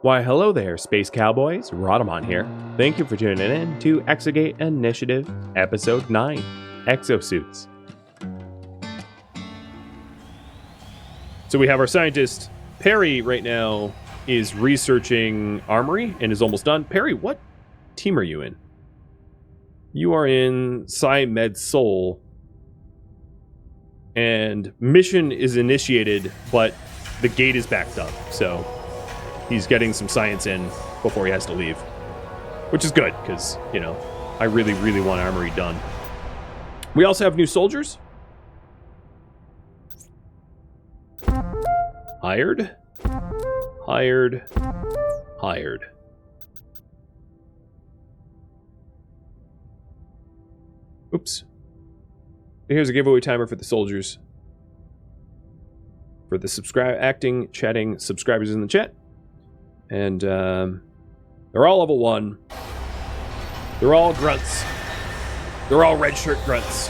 Why, hello there, Space Cowboys. Rhadamant here. Thank you for tuning in to Exogate Initiative, Episode 9, Exosuits. So we have our scientist, Perry, right now, is researching Armory and is almost done. Perry, what team are you in? You are in Psi Med Sol. And mission is initiated, but the gate is backed up, so he's getting some science in before he has to leave. Which is good, because, you know, I really, really want Armory done. We also have new soldiers. Hired. Hired. Hired. Oops. Here's a giveaway timer for the soldiers. For the acting, chatting subscribers in the chat. And they're all level 1. They're all grunts. They're all red shirt grunts.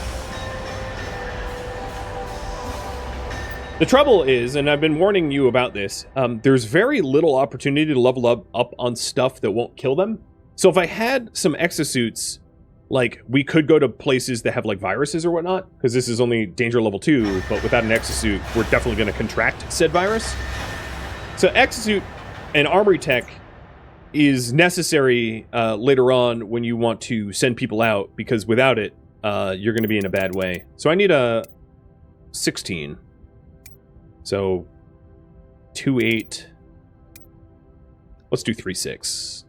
The trouble is, and I've been warning you about this, there's very little opportunity to level up on stuff that won't kill them. So if I had some exosuits, like, we could go to places that have, like, viruses or whatnot, because this is only danger level 2, but without an exosuit, we're definitely going to contract said virus. So exosuit and armory tech is necessary later on when you want to send people out, because without it, you're going to be in a bad way. So I need a 16. So 2-8. Let's do 3-6.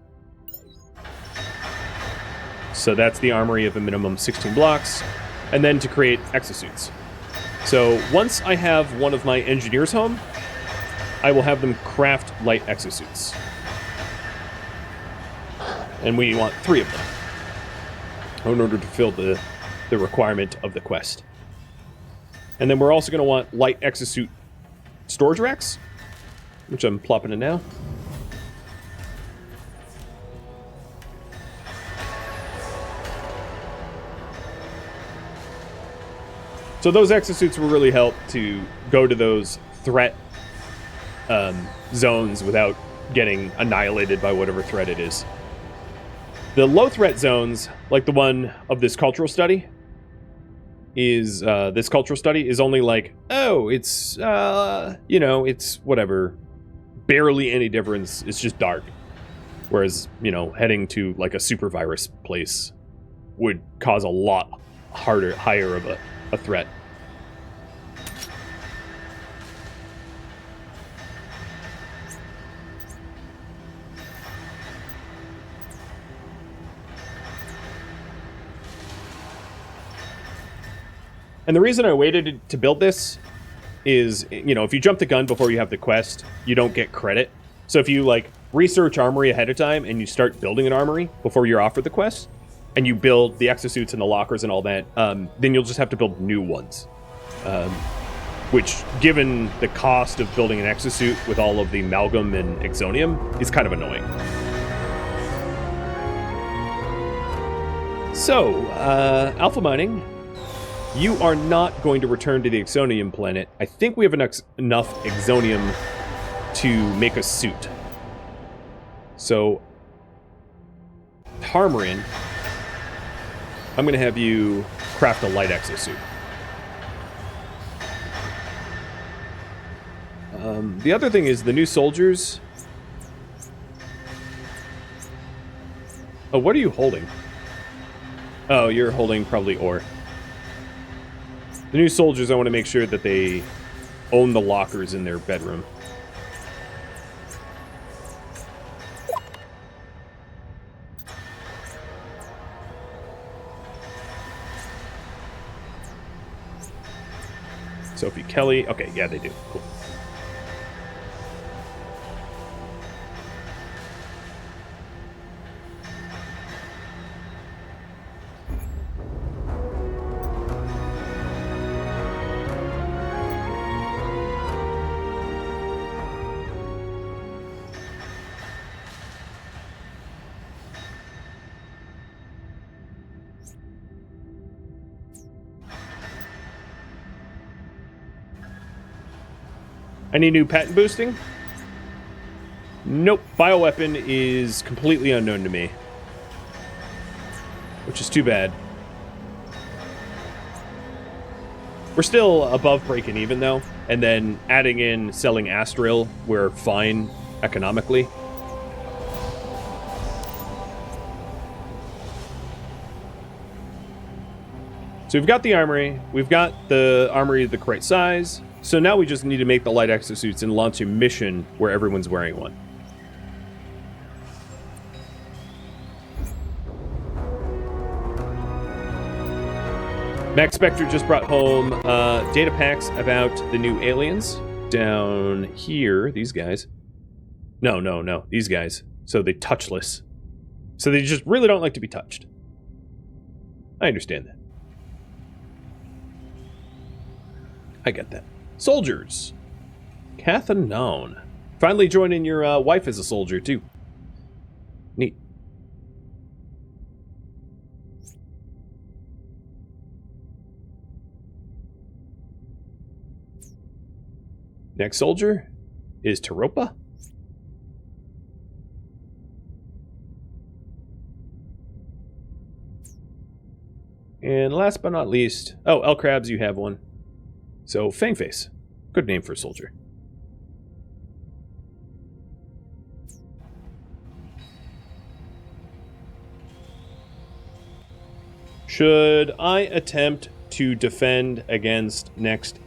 So that's the armory of a minimum 16 blocks. And then to create exosuits. So once I have one of my engineers home, I will have them craft light exosuits. And we want 3 of them in order to fill the requirement of the quest. And then we're also going to want light exosuit storage racks, which I'm plopping in now. So those exosuits will really help to go to those threat zones without getting annihilated by whatever threat it is. The low threat zones, like the one of this cultural study, is only like, oh, it's you know, it's whatever, barely any difference. It's just dark. Whereas, you know, heading to like a super virus place would cause a lot higher of a threat. And the reason I waited to build this is, you know, if you jump the gun before you have the quest, you don't get credit. So if you, like, research Armory ahead of time and you start building an Armory before you're offered the quest, and you build the exosuits and the lockers and all that, then you'll just have to build new ones. Which, given the cost of building an exosuit with all of the amalgam and exonium, is kind of annoying. So, Alpha Mining, you are not going to return to the Exonium planet. I think we have enough Exonium to make a suit. So, Harmarin, I'm going to have you craft a light exosuit. The other thing is the new soldiers. Oh, what are you holding? Oh, you're holding probably ore. The new soldiers, I want to make sure that they own the lockers in their bedroom. Sophie Kelly. Okay, yeah, they do. Cool. Any new patent boosting? Nope. Bioweapon is completely unknown to me. Which is too bad. We're still above breaking even, though. And then adding in selling Astril, we're fine economically. So we've got the Armory. We've got the Armory the correct size. So now we just need to make the light exosuits and launch a mission where everyone's wearing one. Max Spectre just brought home data packs about the new aliens down here. These guys. No. These guys. So they touchless. So they just really don't like to be touched. I understand that. I get that. Soldiers. Cathanon. Finally joining your wife as a soldier, too. Neat. Next soldier is Taropa. And last but not least, oh, El Crabs, you have one. So, Fangface. Good name for a soldier. Should I attempt to defend against next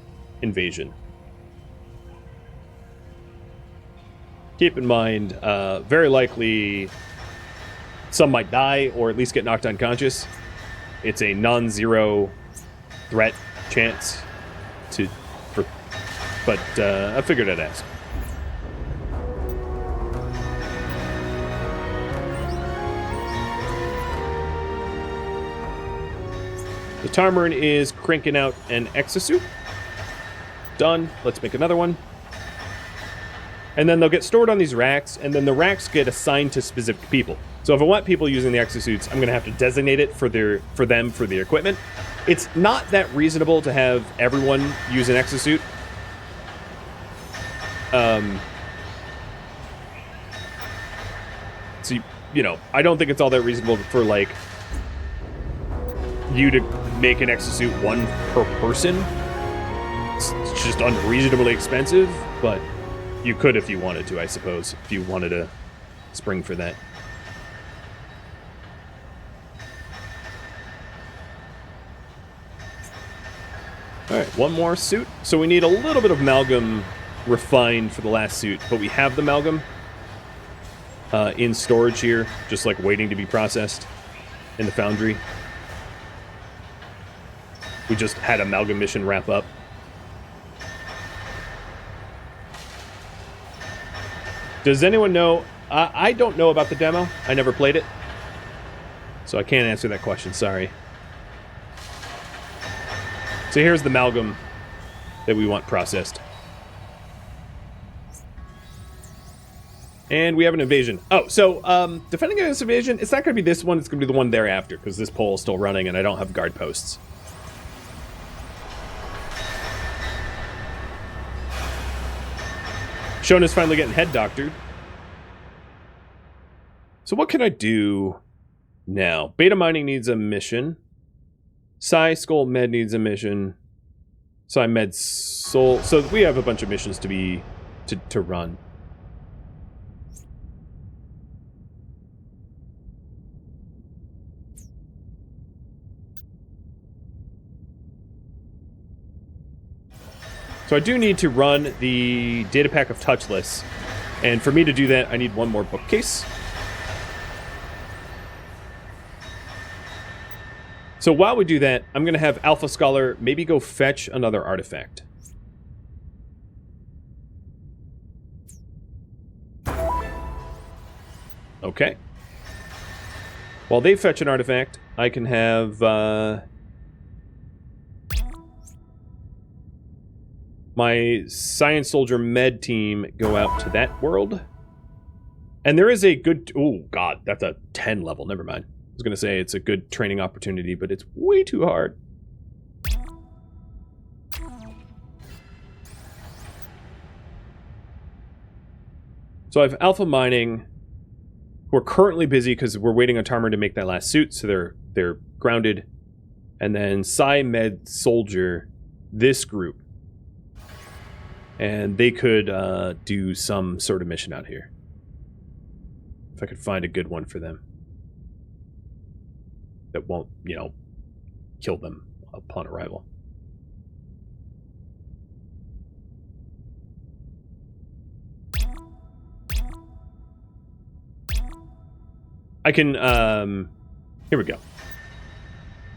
invasion? Keep in mind, very likely some might die or at least get knocked unconscious. It's a non-zero threat chance but I figured I'd ask. The Tarmarin is cranking out an Exosuit. Done. Let's make another one. And then they'll get stored on these racks, and then the racks get assigned to specific people. So if I want people using the Exosuits, I'm going to have to designate it for their equipment. It's not that reasonable to have everyone use an Exosuit. So, you know, I don't think it's all that reasonable for, like, you to make an Exosuit one per person. It's just unreasonably expensive, but you could if you wanted to, I suppose, if you wanted to spring for that. Alright, one more suit. So we need a little bit of amalgam refined for the last suit, but we have the amalgam in storage here, just like waiting to be processed in the foundry. We just had amalgam mission wrap up. Does anyone know? I don't know about the demo. I never played it. So I can't answer that question, sorry. So here's the amalgam that we want processed. And we have an invasion. Oh, so defending against invasion, it's not going to be this one, it's going to be the one thereafter, because this poll is still running and I don't have guard posts. Shona's finally getting head doctored. So what can I do now? Beta mining needs a mission. Psi Skull Med needs a mission. Psi Med Soul. So we have a bunch of missions to run. So I do need to run the data pack of Touchless. And for me to do that, I need one more bookcase. So while we do that, I'm going to have Alpha Scholar maybe go fetch another artifact. Okay. While they fetch an artifact, I can have my Science Soldier Med team go out to that world. And there is a good... Oh, God, that's a 10 level. Never mind. I was going to say it's a good training opportunity, but it's way too hard. So I have Alpha Mining, who are currently busy because we're waiting on Tarmer to make that last suit, so they're grounded. And then Psi Med Soldier, this group. And they could do some sort of mission out here. If I could find a good one for them. That won't, you know, kill them upon arrival. I can, here we go.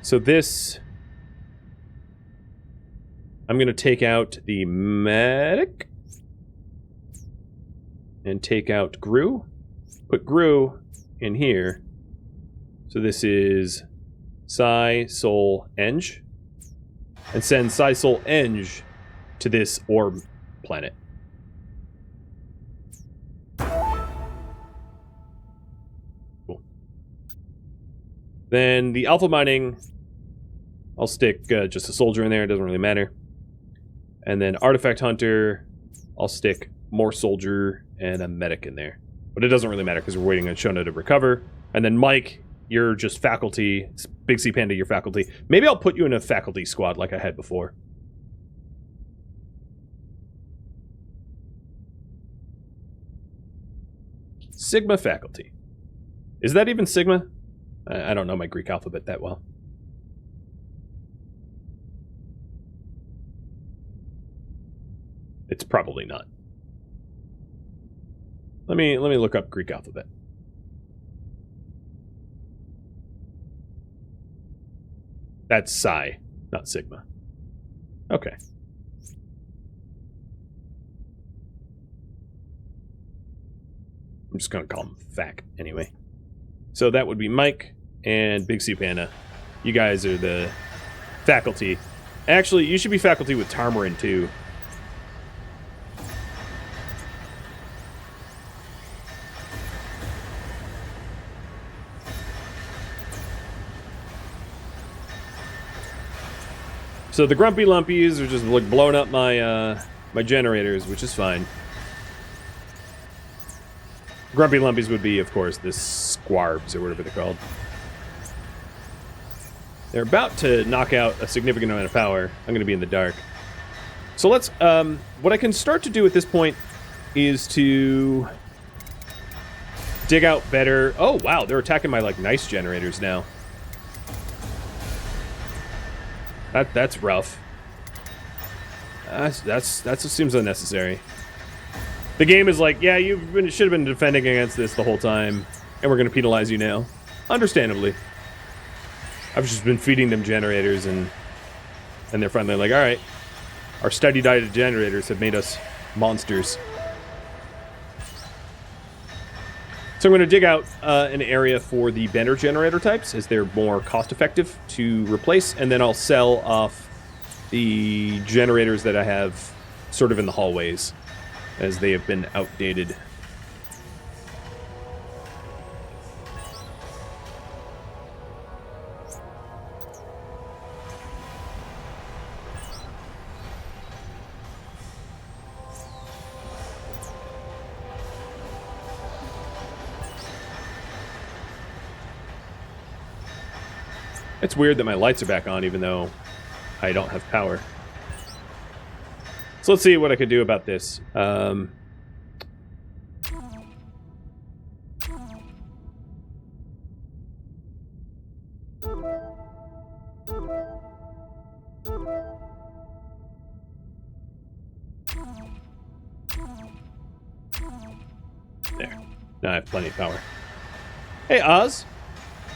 So this, I'm going to take out the medic and take out Gru. Put Gru in here. So this is Psi Sol Eng. And send Psi Sol Eng to this orb planet. Cool. Then the Alpha Mining, I'll stick just a soldier in there. It doesn't really matter. And then Artifact Hunter, I'll stick more soldier and a medic in there. But it doesn't really matter because we're waiting on Shona to recover. And then Mike, you're just faculty. Big C Panda, you're faculty. Maybe I'll put you in a faculty squad like I had before. Sigma faculty. Is that even Sigma? I don't know my Greek alphabet that well. It's probably not. Let me look up Greek alphabet. That's Psi, not Sigma. Okay. I'm just gonna call him Fac anyway. So that would be Mike and Big C Panda. You guys are the faculty. Actually, you should be faculty with Tarmarin too. So the Grumpy Lumpies are just like blowing up my my generators, which is fine. Grumpy Lumpies would be, of course, the Squarbs, or whatever they're called. They're about to knock out a significant amount of power. I'm going to be in the dark. So let's... what I can start to do at this point is to dig out better... Oh, wow, they're attacking my, like, nice generators now. That's rough. That seems unnecessary. The game is like, yeah, should have been defending against this the whole time, and we're going to penalize you now. Understandably. I've just been feeding them generators, and they're finally like, all right, our steady diet of generators have made us monsters. So I'm going to dig out an area for the Bender generator types, as they're more cost-effective to replace, and then I'll sell off the generators that I have sort of in the hallways, as they have been outdated. It's weird that my lights are back on even though I don't have power. So let's see what I could do about this. There. Now I have plenty of power. Hey, Oz.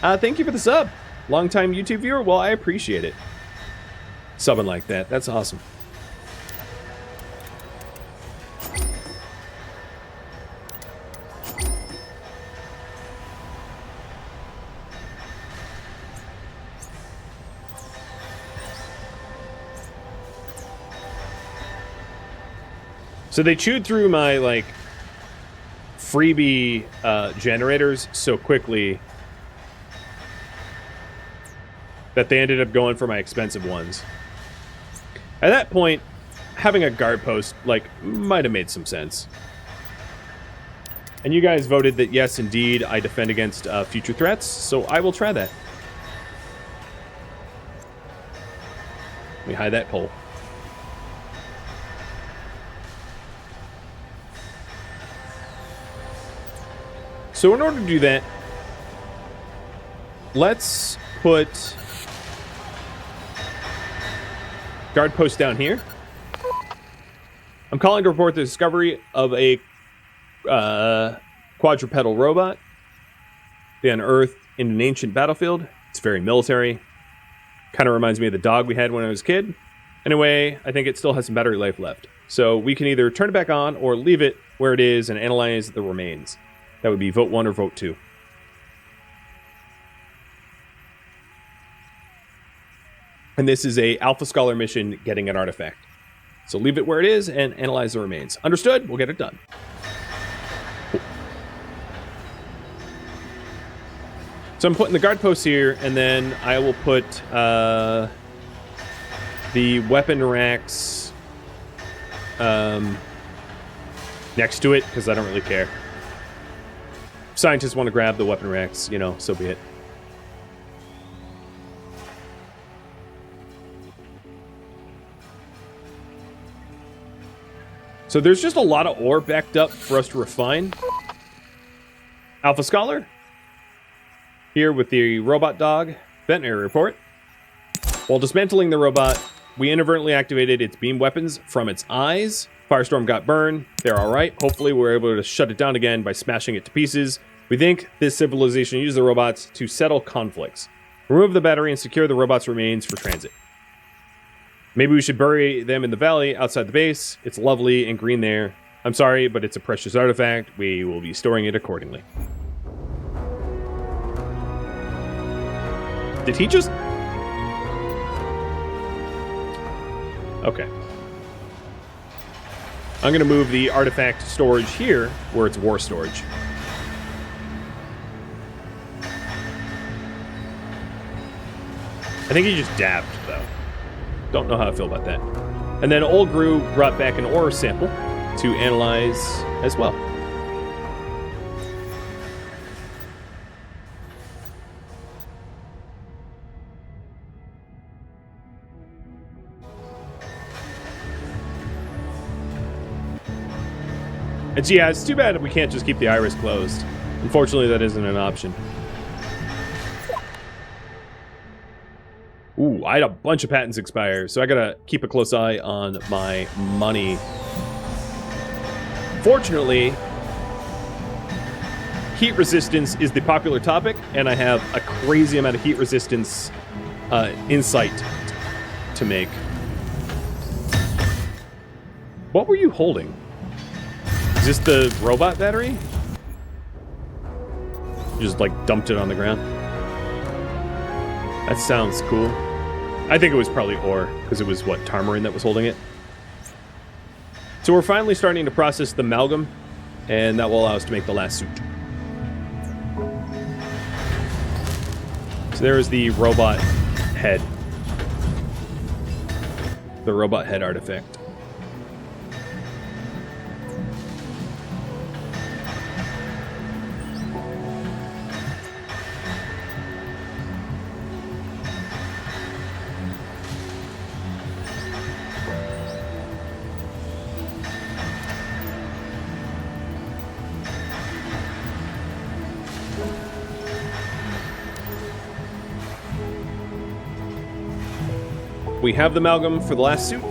Thank you for the sub. Long-time YouTube viewer? Well, I appreciate it. Subbing like that. That's awesome. So they chewed through my, like, freebie generators so quickly that they ended up going for my expensive ones. At that point, having a guard post, like, might have made some sense. And you guys voted that yes, indeed, I defend against future threats, so I will try that. Let me hide that pole. So in order to do that, let's put guard post down here. I'm calling to report the discovery of a quadrupedal robot. They unearthed in an ancient battlefield. It's very military. Kind of reminds me of the dog we had when I was a kid. Anyway, I think it still has some battery life left. So we can either turn it back on or leave it where it is and analyze the remains. That would be vote 1 or vote 2. And this is a Alpha Scholar mission getting an artifact. So leave it where it is and analyze the remains. Understood? We'll get it done. Cool. So I'm putting the guard posts here, and then I will put the weapon racks next to it, because I don't really care. If scientists want to grab the weapon racks, you know, so be it. So there's just a lot of ore backed up for us to refine. Alpha Scholar. Here with the robot dog. Veterinary report. While dismantling the robot, we inadvertently activated its beam weapons from its eyes. Firestorm got burned. They're alright. Hopefully we're able to shut it down again by smashing it to pieces. We think this civilization used the robots to settle conflicts. Remove the battery and secure the robot's remains for transit. Maybe we should bury them in the valley outside the base. It's lovely and green there. I'm sorry, but it's a precious artifact. We will be storing it accordingly. Did he just... Okay. I'm going to move the artifact storage here, where it's war storage. I think he just dabbed, though. Don't know how I feel about that. And then Old Gru brought back an ore sample to analyze as well. And yeah, it's too bad we can't just keep the iris closed. Unfortunately, that isn't an option. Ooh, I had a bunch of patents expire, so I gotta keep a close eye on my money. Fortunately, heat resistance is the popular topic, and I have a crazy amount of heat resistance insight to make. What were you holding? Is this the robot battery? You just, like, dumped it on the ground? That sounds cool. I think it was probably ore, because it was, what, Tarmarin that was holding it? So we're finally starting to process the amalgam, and that will allow us to make the last suit. So there is the robot head. The robot head artifact. We have the amalgam for the last suit.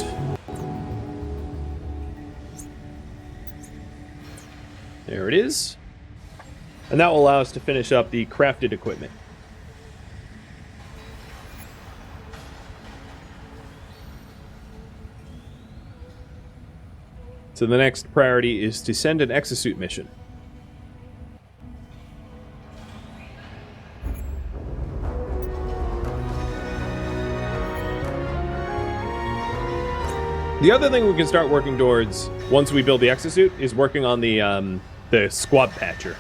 There it is. And that will allow us to finish up the crafted equipment. So the next priority is to send an Exosuit mission. The other thing we can start working towards once we build the Exosuit is working on the squad patcher.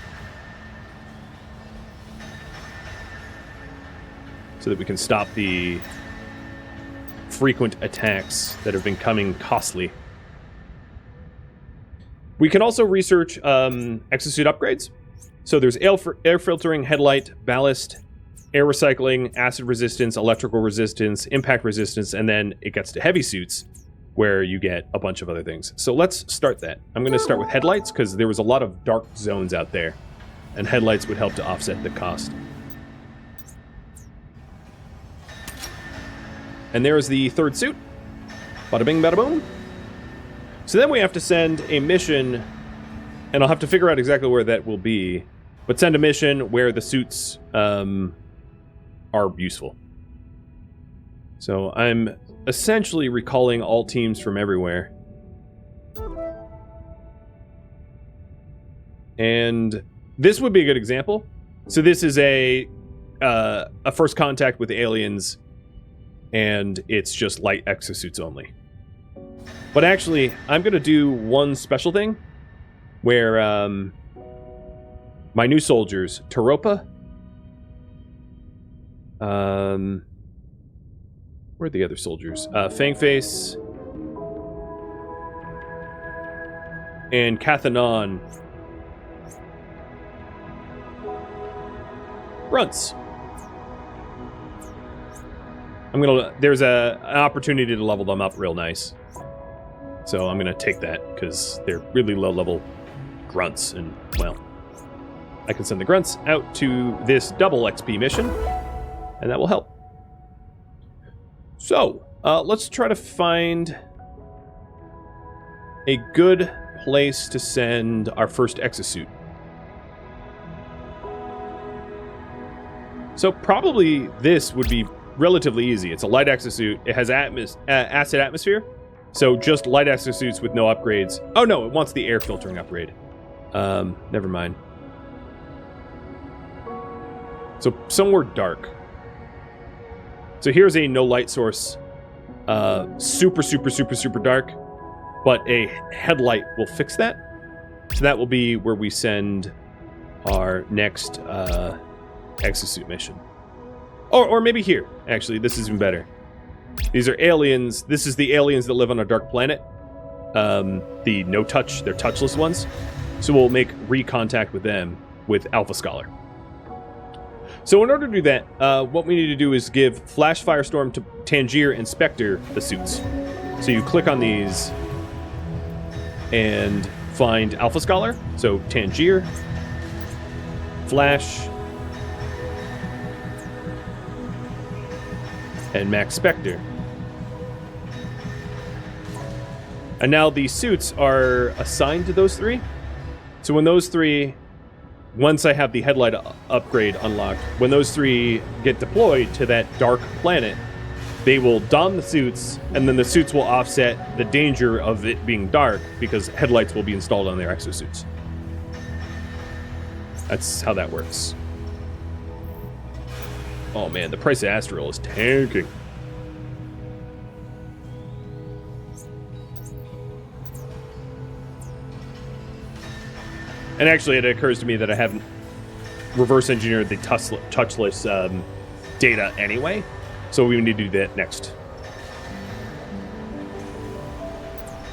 So that we can stop the frequent attacks that have been coming costly. We can also research exosuit upgrades. So there's air filtering, headlight, ballast, air recycling, acid resistance, electrical resistance, impact resistance, and then it gets to heavy suits, where you get a bunch of other things. So let's start that. I'm going to start with headlights, because there was a lot of dark zones out there, and headlights would help to offset the cost. And there's the third suit. Bada bing, bada boom. So then we have to send a mission, and I'll have to figure out exactly where that will be, but send a mission where the suits are useful. So I'm essentially recalling all teams from everywhere. And this would be a good example. So this is a first contact with aliens, and it's just light exosuits only. But actually, I'm going to do one special thing where my new soldiers, Taropa, where are the other soldiers? Fangface and Cathanon. Grunts. There's an opportunity to level them up real nice. So I'm gonna take that, because they're really low level grunts, and well, I can send the grunts out to this double XP mission, and that will help. So, let's try to find a good place to send our first exosuit. So probably this would be relatively easy. It's a light exosuit. It has acid atmosphere, so just light exosuits with no upgrades. Oh no, it wants the air filtering upgrade. Never mind. So somewhere dark. So here's a no light source. Super dark. But a headlight will fix that. So that will be where we send our next exosuit mission. Or maybe here. Actually, this is even better. These are aliens. This is the aliens that live on a dark planet. The no-touch, they're touchless ones. So we'll make recontact with them with Alpha Scholar. So in order to do that, what we need to do is give Flash Firestorm to Tangier and Spectre the suits. So you click on these and find Alpha Scholar. So Tangier, Flash, and Max Spectre. And now these suits are assigned to those three. So when those three, once I have the headlight upgrade unlocked, when those three get deployed to that dark planet, they will don the suits, and then the suits will offset the danger of it being dark, because headlights will be installed on their exosuits. That's how that works. Oh man, the price of Astral is tanking. And actually, it occurs to me that I haven't reverse engineered the touchless data anyway, so we need to do that next.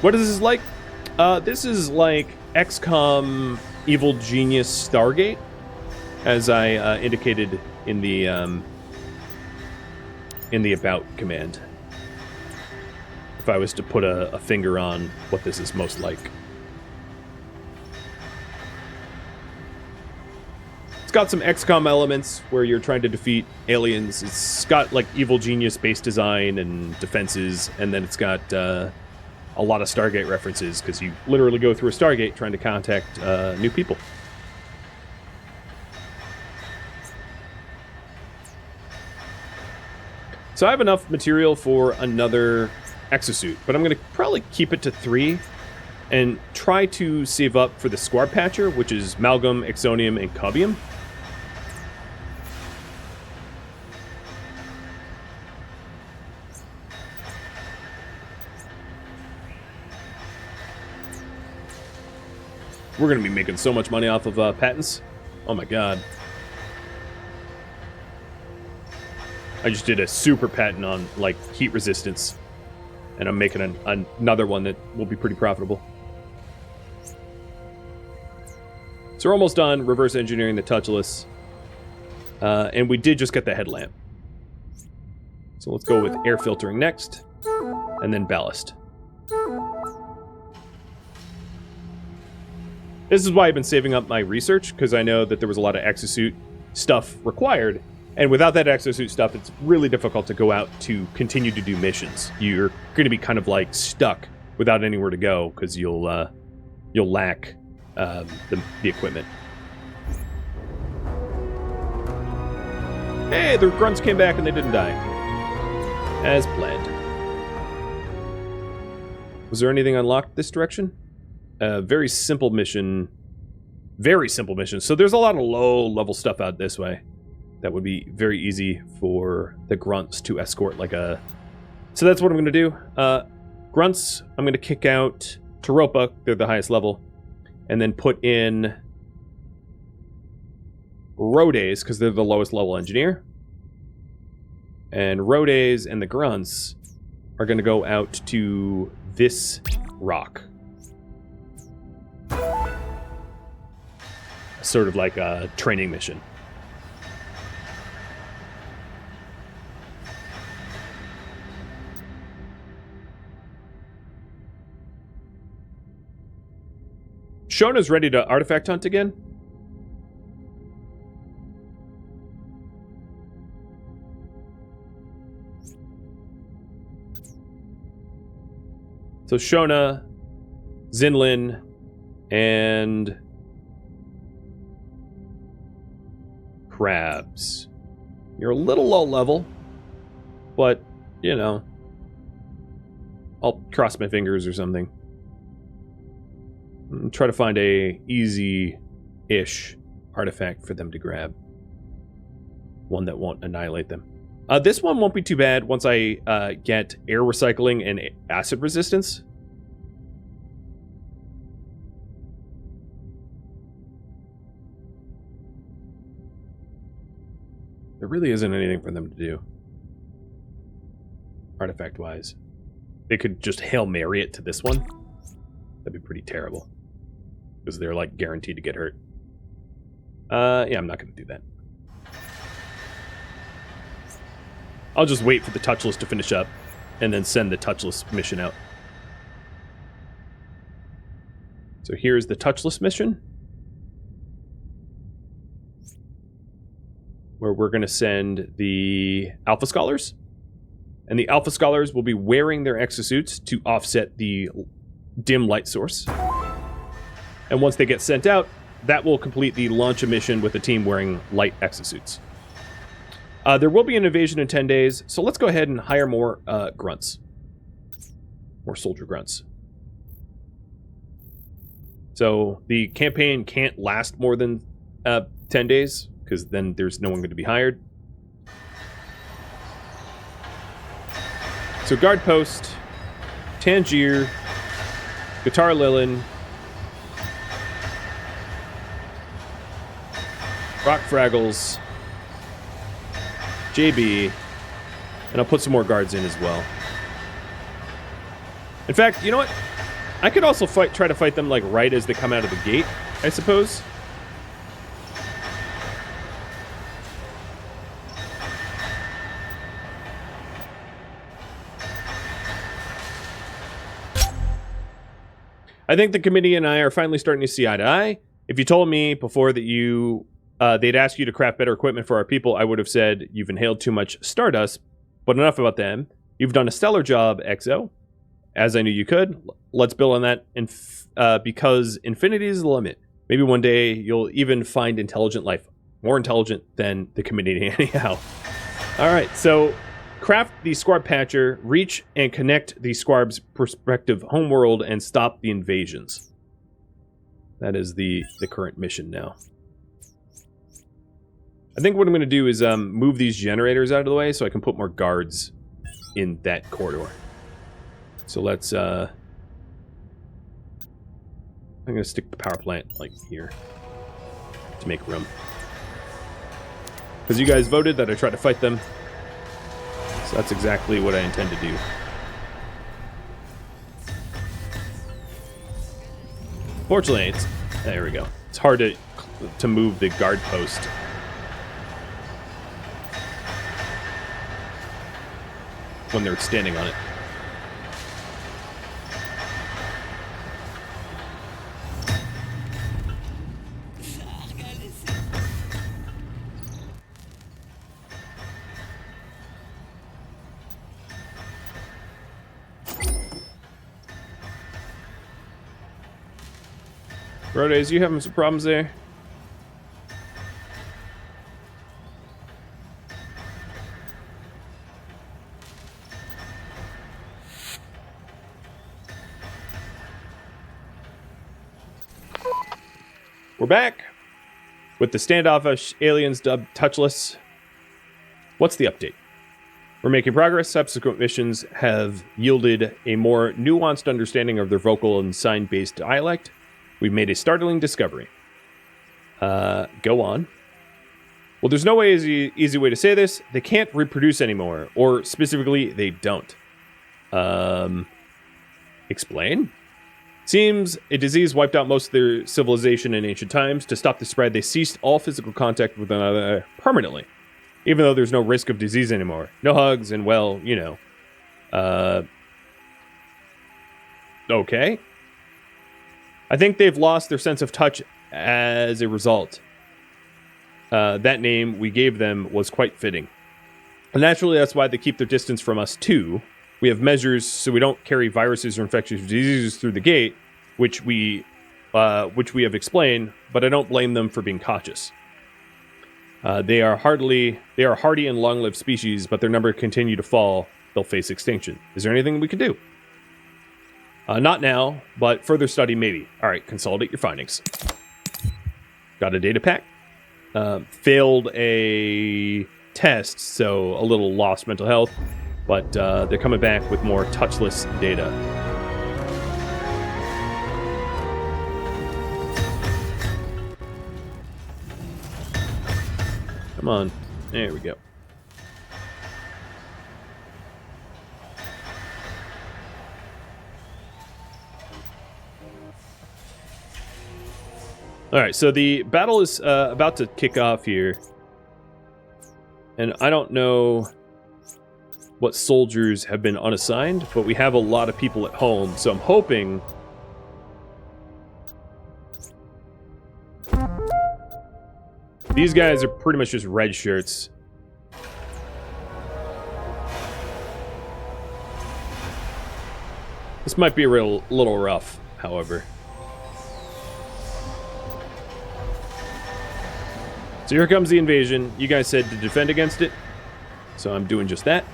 What is this like? This is like XCOM Evil Genius Stargate, as I indicated in the about command. If I was to put a finger on what this is most like. It's got some XCOM elements where you're trying to defeat aliens. It's got like Evil Genius base design and defenses, and then it's got a lot of Stargate references, because you literally go through a Stargate trying to contact new people. So I have enough material for another exosuit, but I'm going to probably keep it to 3 and try to save up for the Squad Patcher, which is Malgum, Exonium, and Cubium. We're going to be making so much money off of patents. Oh my god. I just did a super patent on, like, heat resistance. And I'm making another one that will be pretty profitable. So we're almost done reverse engineering the touchless. And we did just get the headlamp. So let's go with air filtering next, and then ballast. This is why I've been saving up my research, because I know that there was a lot of exosuit stuff required, and without that exosuit stuff, it's really difficult to go out to continue to do missions. You're going to be kind of like stuck without anywhere to go, because you'll lack the equipment. Hey, the grunts came back and they didn't die. As planned. Was there anything unlocked this direction? Very simple mission. Very simple mission. So there's a lot of low-level stuff out this way. That would be very easy for the grunts to escort like a... So that's what I'm going to do. Grunts, I'm going to kick out Taropa. They're the highest level. And then put in Rhodes, because they're the lowest level engineer. And Rhodes and the grunts are going to go out to this rock. Sort of like a training mission. Shona's ready to artifact hunt again. So Shona, Zinlin, and Crabs. You're a little low level, but, you know, I'll cross my fingers or something. Try to find a easy-ish artifact for them to grab. One that won't annihilate them. This one won't be too bad once I get air recycling and acid resistance. There really isn't anything for them to do. Artifact-wise. They could just Hail Mary it to this one. That'd be pretty terrible. Because they're, like, guaranteed to get hurt. Yeah, I'm not going to do that. I'll just wait for the touchless to finish up, and then send the touchless mission out. So here's the touchless mission, where we're going to send the Alpha Scholars. And the Alpha Scholars will be wearing their exosuits to offset the dim light source. And once they get sent out, that will complete the launch mission with the team wearing light exosuits. There will be an invasion in 10 days, so let's go ahead and hire more grunts. More soldier grunts. So the campaign can't last more than 10 days, because then there's no one going to be hired. So Guard Post, Tangier, Guitar Lilin, Rock Fraggles, JB, and I'll put some more guards in as well. In fact, you know what? I could also try to fight them like right as they come out of the gate, I suppose. I think the committee and I are finally starting to see eye to eye. If you told me before that they'd ask you to craft better equipment for our people, I would have said, you've inhaled too much stardust, but enough about them. You've done a stellar job, Exo, as I knew you could. Let's build on that, because infinity is the limit. Maybe one day you'll even find intelligent life. More intelligent than the committee anyhow. Alright, so craft the Squarb Patcher, reach and connect the Squarb's prospective homeworld, and stop the invasions. That is the current mission now. I think what I'm going to do is move these generators out of the way so I can put more guards in that corridor. So let's... I'm going to stick the power plant, like, here. To make room. Because you guys voted that I try to fight them. So that's exactly what I intend to do. Fortunately, it's... There we go. It's hard to to move the guard post. When they're standing on it. Rhodes, you having some problems there? We're back with the standoffish aliens dubbed Touchless. What's the update? We're making progress. Subsequent missions have yielded a more nuanced understanding of their vocal and sign-based dialect. We've made a startling discovery. Go on. Well, there's no easy way to say this. They can't reproduce anymore, or specifically, they don't. Explain? Seems a disease wiped out most of their civilization in ancient times. To stop the spread, they ceased all physical contact with one another permanently, even though there's no risk of disease anymore. No hugs, and well, you know. Okay. I think they've lost their sense of touch as a result. That name we gave them was quite fitting. And naturally, that's why they keep their distance from us, too. We have measures so we don't carry viruses or infectious diseases through the gate, which we have explained, but I don't blame them for being cautious. They are hardy and long-lived species, but their number continue to fall. They'll face extinction. Is there anything we can do? Not now, but further study maybe. All right, consolidate your findings. Got a data pack. Failed a test, so a little lost mental health, but they're coming back with more touchless data. Come on. There we go. All right, so the battle is about to kick off here. And I don't know what soldiers have been unassigned, but we have a lot of people at home, so I'm hoping... These guys are pretty much just red shirts. This might be a little rough, however. So here comes the invasion. You guys said to defend against it, so I'm doing just that.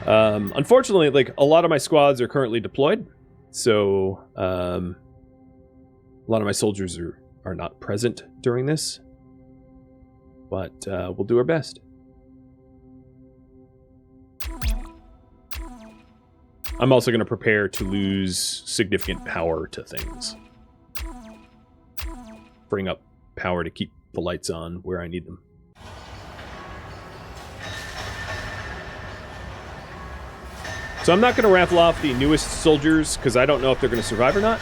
Unfortunately, like, a lot of my squads are currently deployed, so a lot of my soldiers are not present during this, but we'll do our best. I'm also going to prepare to lose significant power to things. Bring up power to keep the lights on where I need them. So I'm not going to raffle off the newest soldiers because I don't know if they're going to survive or not.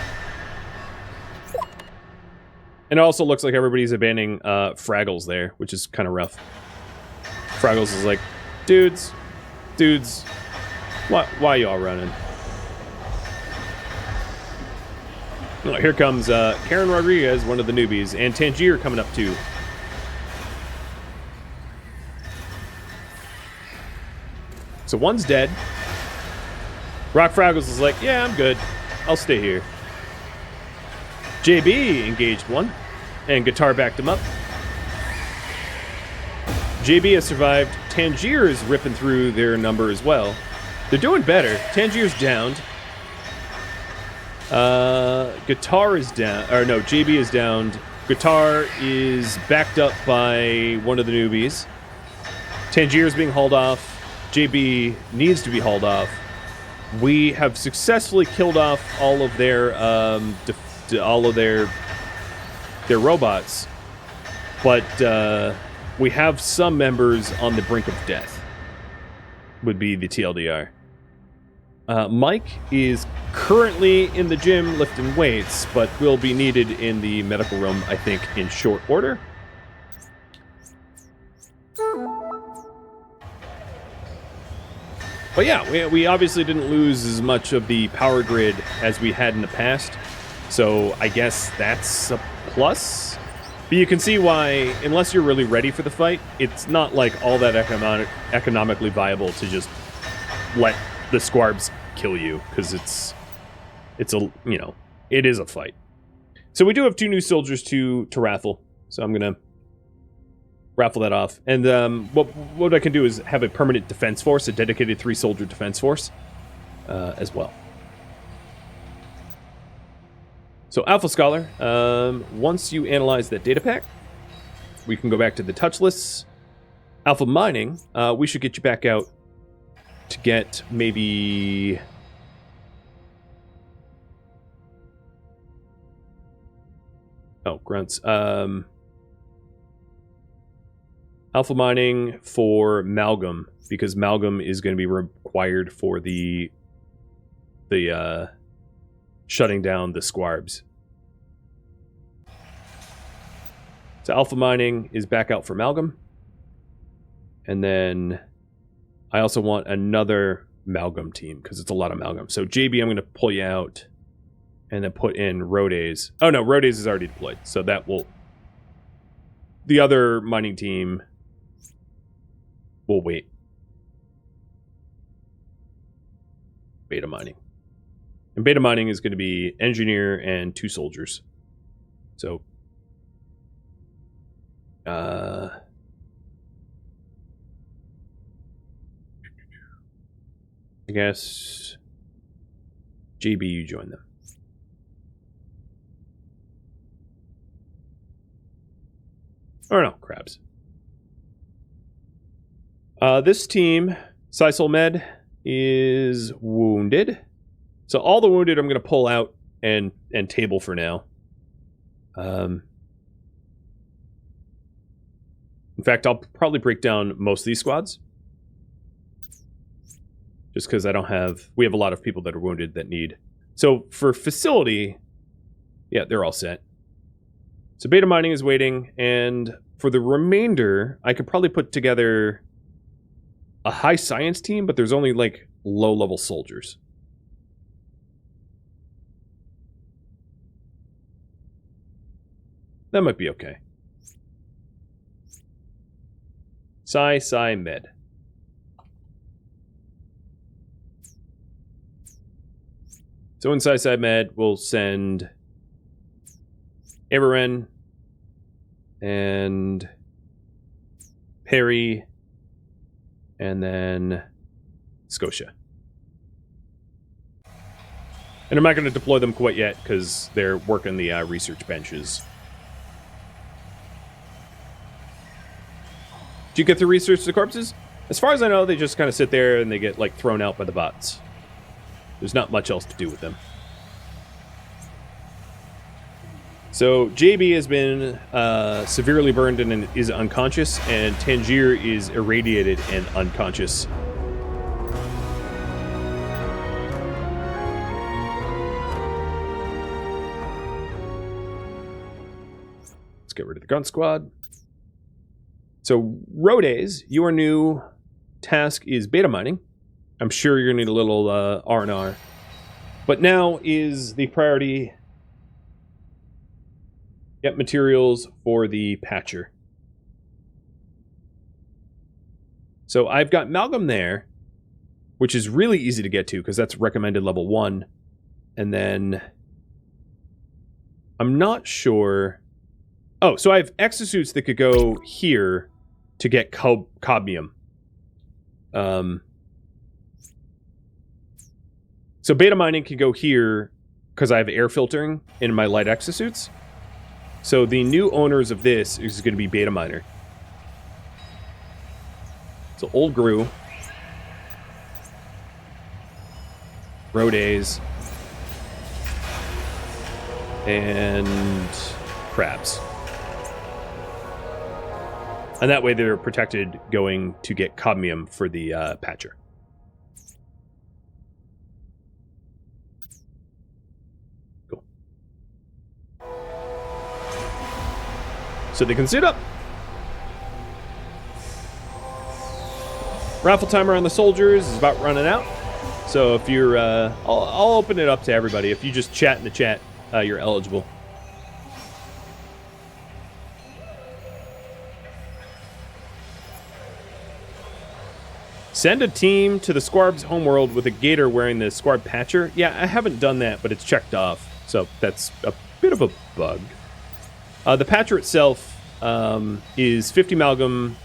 And it also looks like everybody's abandoning Fraggles there, which is kind of rough. Fraggles is like, dudes, why y'all running? Oh, here comes Karen Rodriguez, one of the newbies, and Tangier coming up too. So one's dead. Rock Fraggles is like, yeah, I'm good. I'll stay here. JB engaged one, and Guitar backed him up. JB has survived. Tangier is ripping through their number as well. They're doing better. Tangier's downed. Guitar is down. Or no, JB is downed. Guitar is backed up by one of the newbies. Tangier is being hauled off. JB needs to be hauled off. We have successfully killed off all of their their robots, but we have some members on the brink of death. Would be the TLDR. Mike is currently in the gym lifting weights, but will be needed in the medical room, I think, in short order. But yeah, we obviously didn't lose as much of the power grid as we had in the past, so I guess that's a plus. But you can see why, unless you're really ready for the fight, it's not like all that economically viable to just let the squarbs kill you, because it's a, you know, it is a fight. So we do have 2 new soldiers to raffle, so I'm gonna raffle that off. And what I can do is have a permanent defense force, a dedicated 3-soldier defense force, as well. So Alpha Scholar, once you analyze that data pack, we can go back to the touch lists. Alpha Mining, we should get you back out to get maybe... Oh, grunts. Alpha Mining for Malgum, because Malgum is going to be required for the shutting down the squarbs. So Alpha Mining is back out for Malgum. And then I also want another Malgum team, because it's a lot of Malgum. So JB, I'm going to pull you out and then put in Rhodes. Oh no, Rhodes is already deployed, so that will... The other mining team will wait. Beta mining. And beta mining is going to be engineer and 2 soldiers. So, I guess JB, you join them. Or no, crabs. This team, Sisal Med, is wounded. So all the wounded I'm going to pull out and table for now. In fact, I'll probably break down most of these squads. Just because I don't have... We have a lot of people that are wounded that need... So for facility, yeah, they're all set. So beta mining is waiting, and for the remainder, I could probably put together a high science team, but there's only like low-level soldiers. That might be okay. Sci Med. So in Sci Med, we'll send Everen and Perry and then Scotia. And I'm not going to deploy them quite yet because they're working the research benches. Did you get to research the corpses? As far as I know, they just kind of sit there and they get like thrown out by the bots. There's not much else to do with them. So JB has been severely burned and is unconscious, and Tangier is irradiated and unconscious. Let's get rid of the gun squad. So Rhodes, your new task is beta mining. I'm sure you're going to need a little R&R. But now is the priority... Get materials for the patcher. So I've got Malgum there, which is really easy to get to because that's recommended level 1. And then I'm not sure... Oh, so I have exosuits that could go here to get cadmium. So beta mining can go here because I have air filtering in my light exosuits. So the new owners of this is going to be beta miner. So old Gru, Rhodes, and crabs. And that way they're protected going to get cadmium for the patcher. so they can suit up. Raffle timer on the soldiers is about running out. So if you're, I'll open it up to everybody. If you just chat in the chat, you're eligible. Send a team to the Squarb's homeworld with a gator wearing the Squarb patcher. Yeah, I haven't done that, but it's checked off. So that's a bit of a bug. The patcher itself is 50 amalgam,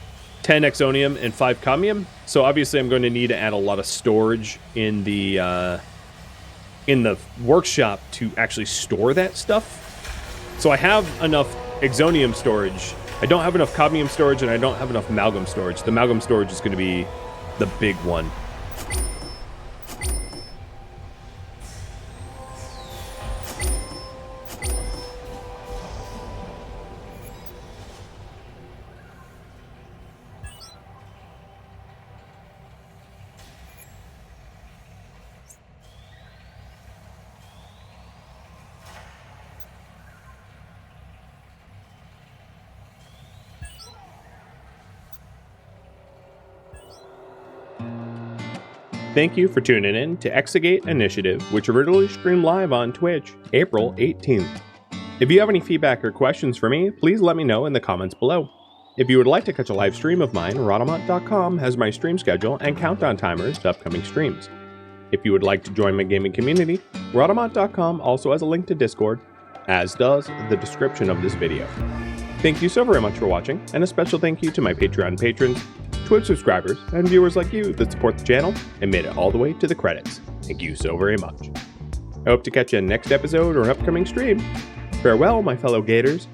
10 exonium, and 5 cadmium. So obviously I'm going to need to add a lot of storage in the workshop to actually store that stuff. So I have enough exonium storage. I don't have enough cadmium storage, and I don't have enough amalgam storage. The amalgam storage is going to be the big one. Thank you for tuning in to Exogate Initiative, which originally streamed live on Twitch, April 18th. If you have any feedback or questions for me, please let me know in the comments below. If you would like to catch a live stream of mine, Rhadamant.com has my stream schedule and countdown timers to upcoming streams. If you would like to join my gaming community, Rhadamant.com also has a link to Discord, as does the description of this video. Thank you so very much for watching, and a special thank you to my Patreon patrons, Twitch subscribers, and viewers like you that support the channel and made it all the way to the credits. Thank you so very much. I hope to catch you in the next episode or an upcoming stream. Farewell, my fellow Gators.